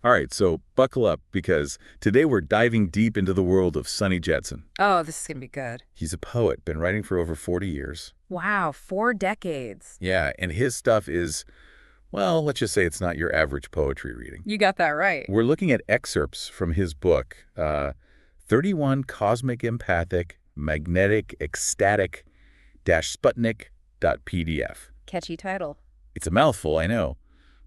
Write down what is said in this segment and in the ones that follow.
All right, so buckle up because today we're diving deep into the world of Sunny Jetsun. Oh, this is going to be good. He's a poet, been writing for over 40 years. Wow, 4 decades. Yeah, and his stuff is, well, let's just say it's not your average poetry reading. You got that right. We're looking at excerpts from his book, 31 Cosmic Empathic, Magnetic, Ecstatic, Sputnik.pdf. Catchy title. It's a mouthful, I know,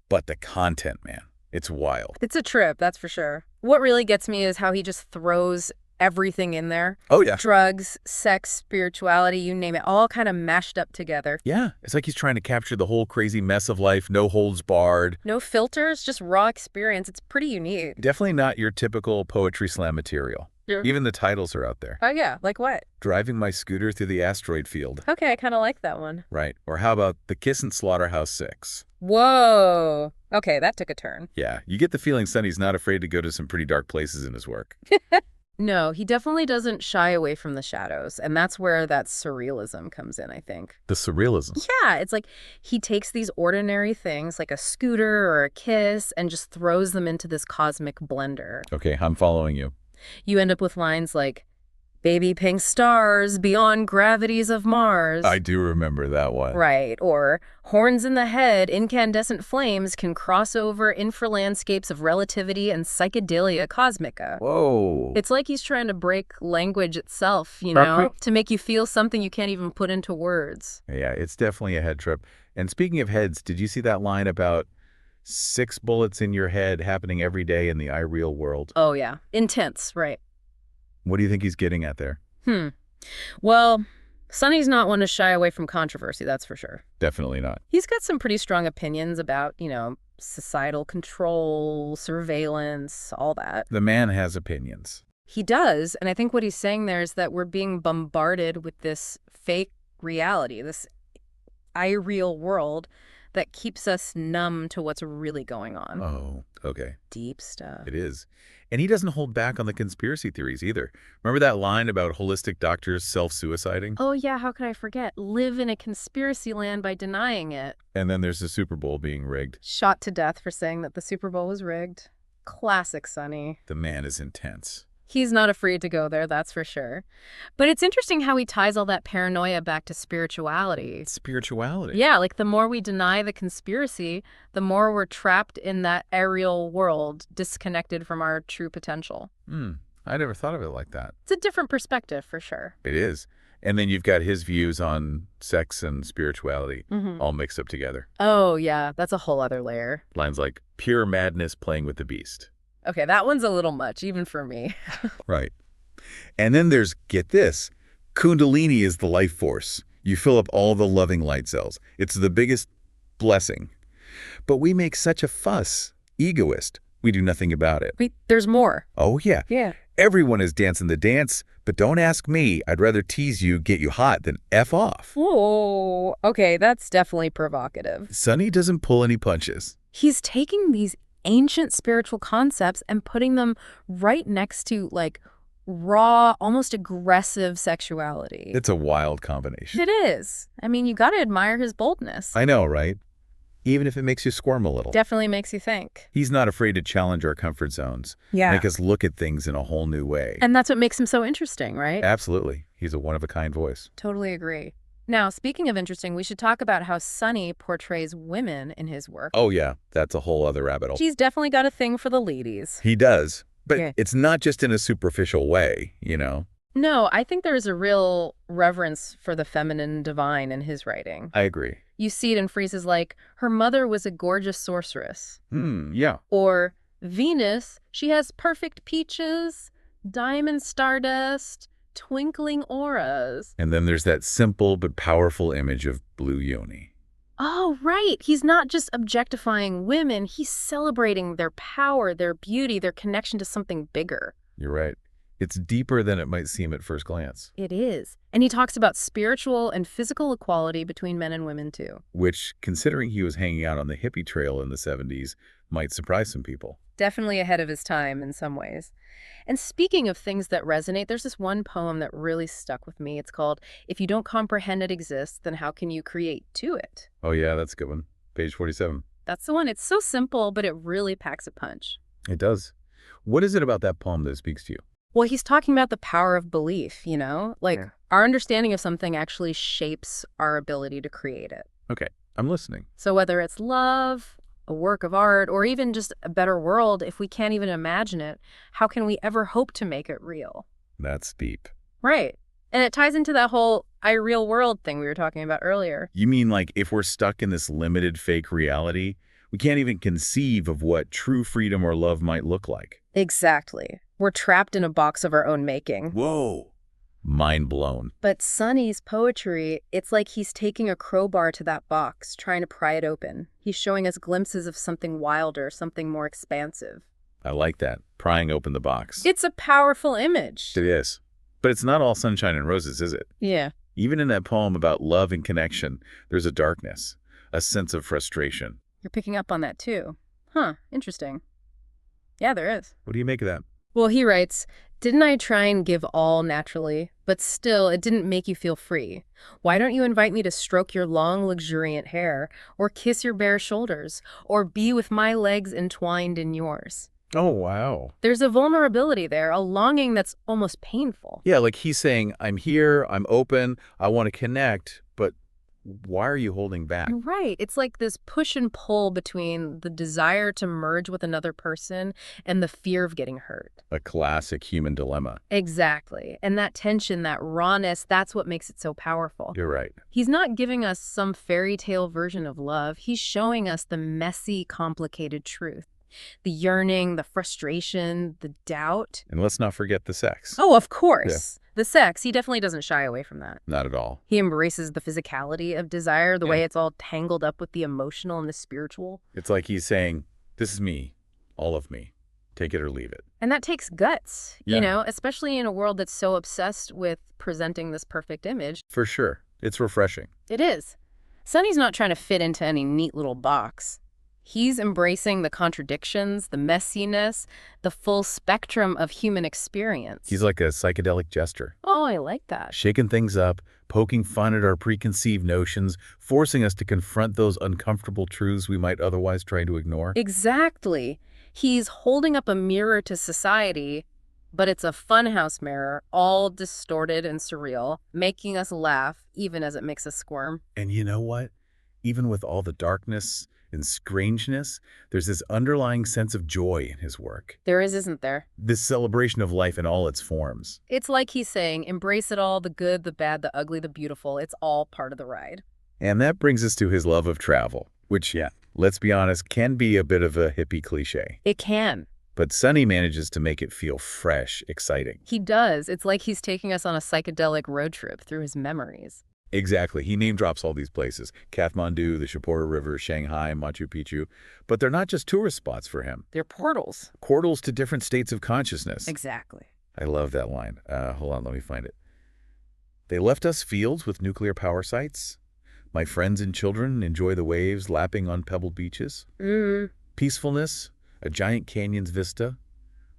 but the content, man, it's wild. It's a trip, that's for sure. What really gets me is how he just throws everything in there. Oh, yeah. Drugs, sex, spirituality, you name it, all kind of mashed up together. Yeah, it's like he's trying to capture the whole crazy mess of life, no holds barred. No filters, just raw experience. It's pretty unique. Definitely not your typical poetry slam material. Yeah. Even the titles are out there. Oh, yeah, like what? Driving my scooter through the asteroid field. Okay, I kind of like that one. Right. Or how about The Kissin' Slaughterhouse 6? Whoa. Okay, that took a turn. Yeah, you get the feeling Sonny's not afraid to go to some pretty dark places in his work. No, he definitely doesn't shy away from the shadows, and that's where that surrealism comes in, I think. The surrealism. Yeah, it's like he takes these ordinary things like a scooter or a kiss and just throws them into this cosmic blender. Okay, I'm following you. You end up with lines like, baby pink stars beyond gravities of Mars. I do remember that one. Right, or horns in the head, incandescent flames can cross over infralandscapes of relativity and psychedelia cosmica. Whoa. It's like he's trying to break language itself, you know, to make you feel something you can't even put into words. Yeah, it's definitely a head trip. And speaking of heads, did you see that line about 6 bullets in your head happening every day in the real world? Oh, yeah. Intense, right. What do you think he's getting at there? Well, Sunny's not one to shy away from controversy, that's for sure. Definitely not. He's got some pretty strong opinions about, societal control, surveillance, all that. The man has opinions. He does, and I think what he's saying there is that we're being bombarded with this fake reality, this irreal world that keeps us numb to what's really going on. Oh, okay. Deep stuff. It is. And he doesn't hold back on the conspiracy theories either. Remember that line about holistic doctors self-suiciding? Oh, yeah, how could I forget? Live in a conspiracy land by denying it. And then there's the Super Bowl being rigged. Shot to death for saying that the Super Bowl was rigged. Classic Sunny. The man is intense. He's not afraid to go there, that's for sure. But it's interesting how he ties all that paranoia back to spirituality. Spirituality? Yeah, like the more we deny the conspiracy, the more we're trapped in that aerial world, disconnected from our true potential. I never thought of it like that. It's a different perspective, for sure. It is. And then you've got his views on sex and spirituality all mixed up together. Oh, yeah, that's a whole other layer. Lines like, pure madness playing with the beast. Okay, that one's a little much, even for me. Right. And then there's, get this, Kundalini is the life force. You fill up all the loving light cells. It's the biggest blessing. But we make such a fuss. Egoist. We do nothing about it. Wait, there's more. Oh, yeah. Yeah. Everyone is dancing the dance, but don't ask me. I'd rather tease you, get you hot, than F off. Whoa, okay, that's definitely provocative. Sonny doesn't pull any punches. He's taking these ancient spiritual concepts and putting them right next to, like, raw, almost aggressive sexuality. It's a wild combination. It is. I mean, you gotta admire his boldness. I know, right? Even if it makes you squirm a little. Definitely makes you think. He's not afraid to challenge our comfort zones. Yeah. Make us look at things in a whole new way. And that's what makes him so interesting, right? Absolutely. He's a one-of-a-kind voice. Totally agree. Now, speaking of interesting, we should talk about how Sunny portrays women in his work. Oh, yeah. That's a whole other rabbit hole. He's definitely got a thing for the ladies. He does. But Yeah. it's not just in a superficial way, you know? No, I think there's a real reverence for the feminine divine in his writing. I agree. You see it in phrases like, her mother was a gorgeous sorceress. Yeah. Or, Venus, she has perfect peaches, diamond stardust, twinkling auras. And then there's that simple but powerful image of blue yoni. Oh, right. He's not just objectifying women. He's celebrating their power, their beauty, their connection to something bigger. You're right. It's deeper than it might seem at first glance. It is. And he talks about spiritual and physical equality between men and women, too. Which, considering he was hanging out on the hippie trail in the 70s, might surprise some people. Definitely ahead of his time in some ways. And speaking of things that resonate, there's this one poem that really stuck with me. It's called, If You Don't Comprehend It Exists, Then How Can You Create to It? Oh, yeah, that's a good one. Page 47. That's the one. It's so simple, but it really packs a punch. It does. What is it about that poem that speaks to you? Well, he's talking about the power of belief, Like, Yeah. our understanding of something actually shapes our ability to create it. Okay, I'm listening. So whether it's love, a work of art, or even just a better world, if we can't even imagine it, how can we ever hope to make it real? That's deep. Right. And it ties into that whole real world thing we were talking about earlier. You mean like if we're stuck in this limited fake reality, we can't even conceive of what true freedom or love might look like? Exactly. We're trapped in a box of our own making. Whoa. Mind blown. But Sunny's poetry, it's like he's taking a crowbar to that box, trying to pry it open. He's showing us glimpses of something wilder, something more expansive. I like that. Prying open the box. It's a powerful image. It is. But it's not all sunshine and roses, is it? Yeah. Even in that poem about love and connection, there's a darkness, a sense of frustration. You're picking up on that too. Huh, interesting. Yeah, there is. What do you make of that? Well, he writes, "Didn't I try and give all naturally, but still it didn't make you feel free? Why don't you invite me to stroke your long, luxuriant hair, or kiss your bare shoulders, or be with my legs entwined in yours?" Oh, wow. There's a vulnerability there, a longing that's almost painful. Yeah, like he's saying, I'm here, I'm open, I want to connect, but why are you holding back? Right. It's like this push and pull between the desire to merge with another person and the fear of getting hurt. A classic human dilemma. Exactly. And that tension, that rawness, that's what makes it so powerful. You're right. He's not giving us some fairy tale version of love. He's showing us the messy, complicated truth. The yearning, the frustration, the doubt. And let's not forget the sex. Oh, of course. The sex, he definitely doesn't shy away from that. Not at all. He embraces the physicality of desire, the way it's all tangled up with the emotional and the spiritual. It's like he's saying, this is me, all of me. Take it or leave it. And that takes guts, Yeah. especially in a world that's so obsessed with presenting this perfect image. For sure. It's refreshing. It is. Sunny's not trying to fit into any neat little box. He's embracing the contradictions, the messiness, the full spectrum of human experience. He's like a psychedelic jester. Oh, I like that. Shaking things up, poking fun at our preconceived notions, forcing us to confront those uncomfortable truths we might otherwise try to ignore. Exactly. He's holding up a mirror to society, but it's a funhouse mirror, all distorted and surreal, making us laugh even as it makes us squirm. And you know what? Even with all the darkness and strangeness, there's this underlying sense of joy in his work. There is, isn't there? This celebration of life in all its forms. It's like he's saying, embrace it all, the good, the bad, the ugly, the beautiful. It's all part of the ride. And that brings us to his love of travel, which, let's be honest, can be a bit of a hippie cliche. It can. But Sunny manages to make it feel fresh, exciting. He does. It's like he's taking us on a psychedelic road trip through his memories. Exactly. He name drops all these places. Kathmandu, the Shapura River, Shanghai, Machu Picchu. But they're not just tourist spots for him. They're portals. Portals to different states of consciousness. Exactly. I love that line. Hold on, let me find it. They left us fields with nuclear power sites. My friends and children enjoy the waves lapping on pebbled beaches. Peacefulness, a giant canyon's vista,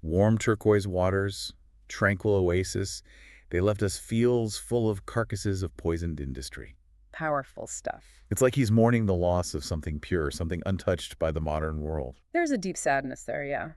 warm turquoise waters, tranquil oasis. They left us fields full of carcasses of poisoned industry. Powerful stuff. It's like he's mourning the loss of something pure, something untouched by the modern world. There's a deep sadness there, yeah.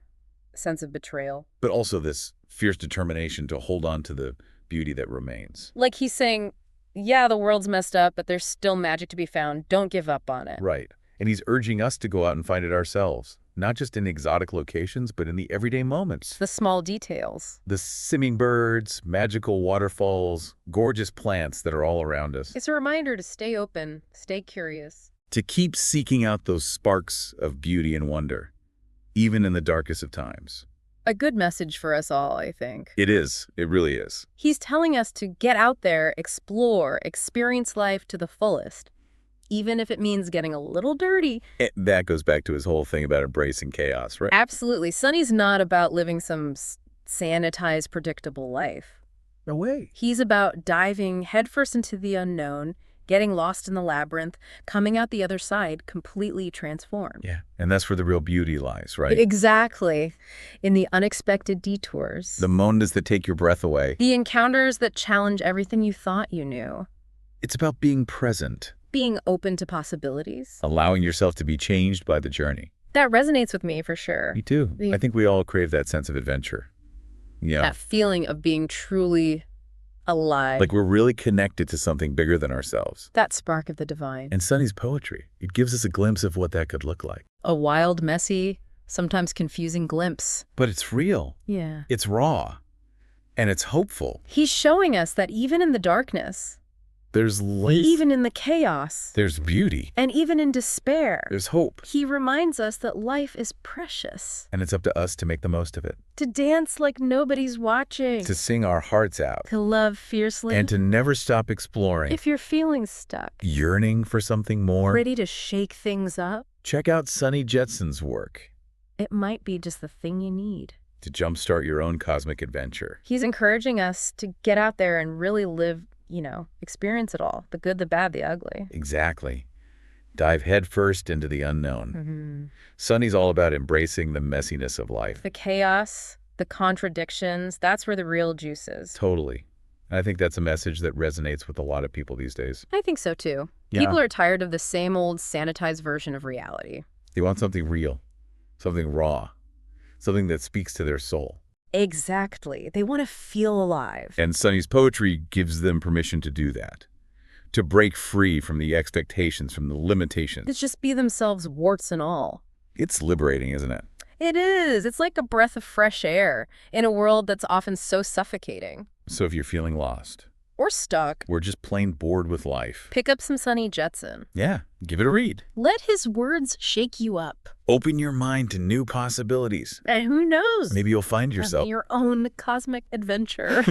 A sense of betrayal. But also this fierce determination to hold on to the beauty that remains. Like he's saying, yeah, the world's messed up, but there's still magic to be found. Don't give up on it. Right. And he's urging us to go out and find it ourselves. Not just in exotic locations, but in the everyday moments. The small details. The singing birds, magical waterfalls, gorgeous plants that are all around us. It's a reminder to stay open, stay curious. To keep seeking out those sparks of beauty and wonder, even in the darkest of times. A good message for us all, I think. It is. It really is. He's telling us to get out there, explore, experience life to the fullest. Even if it means getting a little dirty. And that goes back to his whole thing about embracing chaos, right? Absolutely. Sunny's not about living some sanitized, predictable life. No way. He's about diving headfirst into the unknown, getting lost in the labyrinth, coming out the other side completely transformed. Yeah, and that's where the real beauty lies, right? Exactly. In the unexpected detours. The moments that take your breath away. The encounters that challenge everything you thought you knew. It's about being present. Being open to possibilities. Allowing yourself to be changed by the journey. That resonates with me for sure. Me too. The- I think we all crave that sense of adventure. Yeah. That feeling of being truly alive. Like we're really connected to something bigger than ourselves. That spark of the divine. And Sunny's poetry, it gives us a glimpse of what that could look like. A wild, messy, sometimes confusing glimpse. But it's real. Yeah. It's raw. And it's hopeful. He's showing us that even in the darkness, There's light. even in the chaos, There's beauty. and even in despair, There's hope. he reminds us that life is precious. And it's up to us to make the most of it. To dance like nobody's watching. To sing our hearts out. To love fiercely. And to never stop exploring. If you're feeling stuck, Yearning for something more. ready to shake things up, Check out Sunny Jetsun's work it might be just the thing you need. to jumpstart your own cosmic adventure. He's encouraging us to get out there and really live, experience it all. The good, the bad, the ugly. Exactly. Dive headfirst into the unknown. Mm-hmm. Sunny's all about embracing the messiness of life. The chaos, the contradictions, that's where the real juice is. Totally. I think that's a message that resonates with a lot of people these days. I think so too. Yeah. People are tired of the same old sanitized version of reality. They want something real, something raw, something that speaks to their soul. Exactly. They want to feel alive. And Sunny's poetry gives them permission to do that, to break free from the expectations, from the limitations. To just be themselves, warts and all. It's liberating, isn't it? It is. It's like a breath of fresh air in a world that's often so suffocating. So if you're feeling lost, Or stuck, or just plain bored with life, pick up some Sunny Jetsun. yeah, give it a read. Let his words shake you up. Open your mind to new possibilities. And who knows? Maybe you'll find Have yourself. your own cosmic adventure.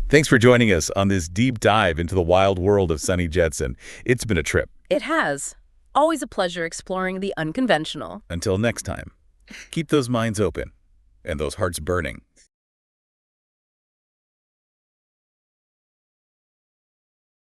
Thanks for joining us on this deep dive into the wild world of Sunny Jetsun. It's been a trip. It has. Always a pleasure exploring the unconventional. Until next time, keep those minds open and those hearts burning.